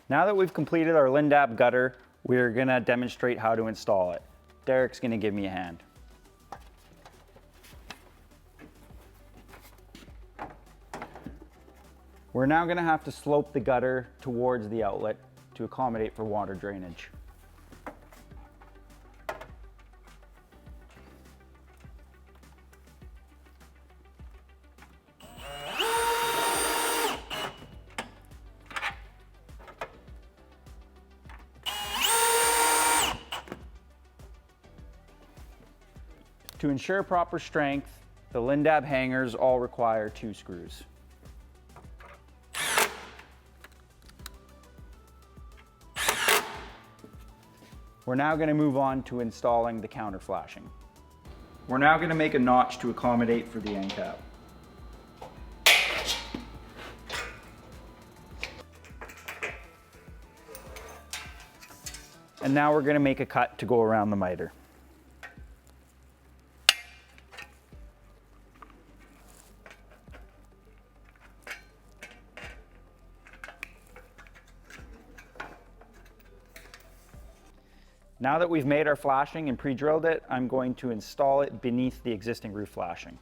Now that we've completed our Lindab gutter, we're gonna demonstrate how to install it. Derek's gonna give me a hand. We're now gonna have to slope the gutter towards the outlet to accommodate for water drainage. To ensure proper strength, the Lindab hangers all require 2 screws. We're now going to move on to installing the counter flashing. We're now going to make a notch to accommodate for the end cap. And now we're going to make a cut to go around the miter. Now that we've made our flashing and pre-drilled it, I'm going to install it beneath the existing roof flashing.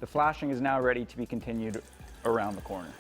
The flashing is now ready to be continued around the corner.